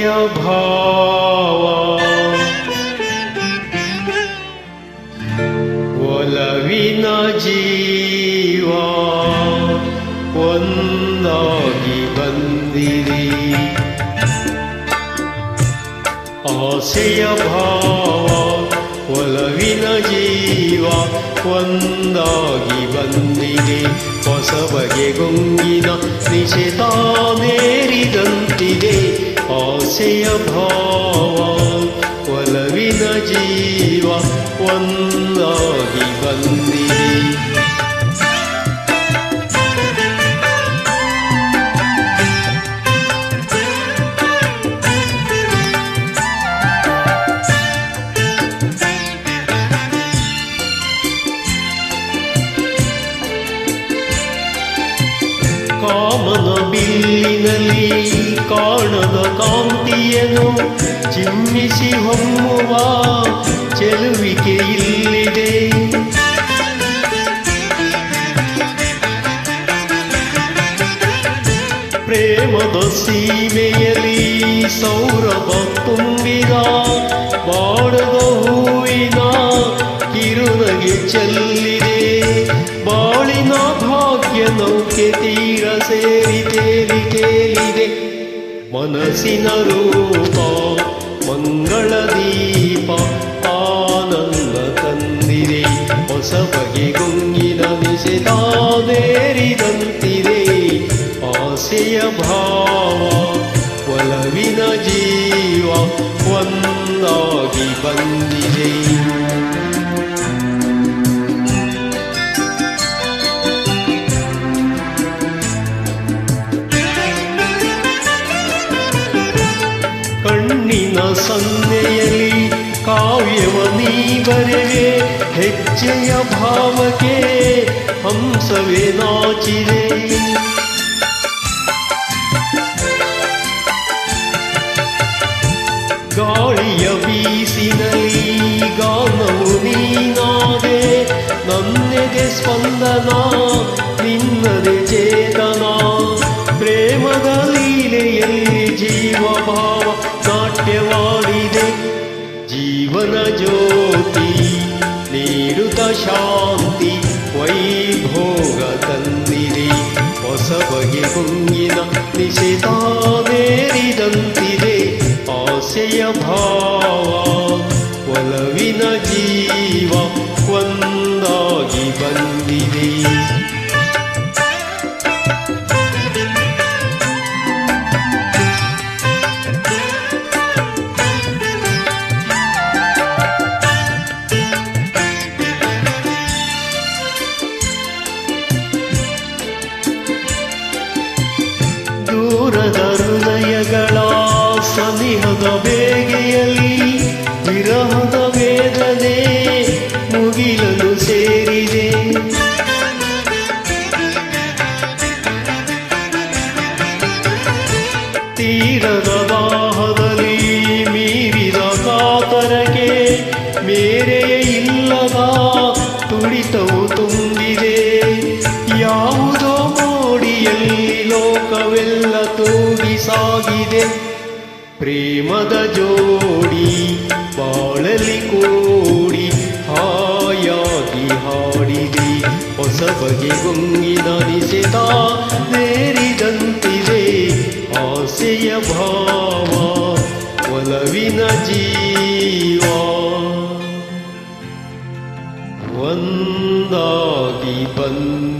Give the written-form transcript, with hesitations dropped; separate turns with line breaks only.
ಭಾವ ಒಲವಿನ ಜೀವ ಒಂದಾಗಿ ಬಂದಿರಿ ಆಸೆಯ ಭಾವ ಒಲವಿನ ಜೀವ ಒಂದಾಗಿ ಬಂದಿದೆ ಹೊಸ ಬಗೆಗೊಂಗಿನ ನಿಶೆತಾನೇರಿದಂತಿದೆ ಆಸೆಯ ಭಾವ ಒಲವಿನ ಜೀವ ಒಂದಾಗಿ ಬಂದಿದೆ ಕಾಮನ ಬಿಲ್ಲಿನಲ್ಲಿ ಕಾಣದ ಕಾಂತಿಯನ್ನು ಚಿಮ್ಮಿಸಿ ಹೊಮ್ಮುವ ಚೆಲುವಿಕೆ ಇಲ್ಲಿದೆ ಪ್ರೇಮದ ಸೀಮೆಯಲ್ಲಿ ಸೌರಭ ತುಂಬಿದ ಬಾಡದ ಹೂವಿನ ಕಿರುನಗೆ ಚೆಲ್ಲಿದೆ ಬಾಳಿನ ಭಾಗ್ಯ ನೌಕೆ ತೀರ ಸೇರಿ ತೇಲಿ ತೇಲಿದೆ ಮನಸ್ಸಿನ ರೂಪ ಮಂಗಳ ದೀಪ ಆನಂದ ತಂದಿದೆ ಹೊಸ ಬಗೆಗೊಂಗಿನ ನಿಸೆದಾನೇರಿದಂತಿದೆ ಆಸೆಯ ಭಾವ ಒಲವಿನ ಜೀವ ಒಂದಾಗಿ ಬಂದಿದೆ ಕಣ್ಣಿನ ಸನ್ನೆಯಲ್ಲಿ ಕಾವ್ಯವ ನೀ ಬರೆವೆ ಹೆಜ್ಜೆಯ ಭಾವಕ್ಕೆ ಹಂಸವೇ ನಾಚಿದೆ ಗಾಳಿಯ ಬೀಸಿನಲ್ಲಿ ಗಾನವು ನೀನಾದೆ ನನ್ನೆದೆ ಸ್ಪಂದನ ನಿನ್ನದೆ ಚೇತನ ಪ್ರೇಮದ ಲೀಲೆಯಲ್ಲಿ ಜೀವ ಭಾವ ನಾಟ್ಯವಾಡಿದೆ ಜೀವನ ಜ್ಯೋತಿ ನೀಡುತ್ತ ಶಾಂತಿ ವೈಭೋಗ ತಂದಿದೆ ಹೊಸ ಬಗೆ ಹೊಂಗಿನ ನಿಶೆತಾನೇರಿದಂತಿದೆ ಆಸೆಯ ಭಾವ ಒಲವಿನ ಜೀವ ಒಂದಾಗಿ ಬಂದಿದೆ ದೂರದ ಹೃದಯಗಳ ಸನಿಹದ ಬೇಗೆಯಲ್ಲಿ ವಿರಹದ ವೇದನೆ ಮುಗಿಲಲು ಸೇರಿದೆ ತೀರದ ದಾಹದಲ್ಲಿ ಮೀರಿದ ಕಾತರಕ್ಕೆ ಮೇರೆಯೇ ಇಲ್ಲದ ತುಡಿತವು ತುಂಬಿದೆ ಯಾವುದೋ ಮೋಡಿಯಲ್ಲಿ ಲೋಕವೆಲ್ಲ ತೂಗಿ ಸಾಗಿದೆ ಪ್ರೇಮದ ಜೋಡಿ ಬಾಳಲಿ ಕೂಡಿ ಹಾಯಾಗಿ ಹಾಡಿದೆ ಹೊಸ ಬಗೆಗೊಂಗಿನ ನಿಸೆತಾನೇರಿದಂತಿದೆ ಆಸೆಯ ಭಾವ ಒಲವಿನ ಜೀವ ಒಂದಾಗಿ ಬಂದ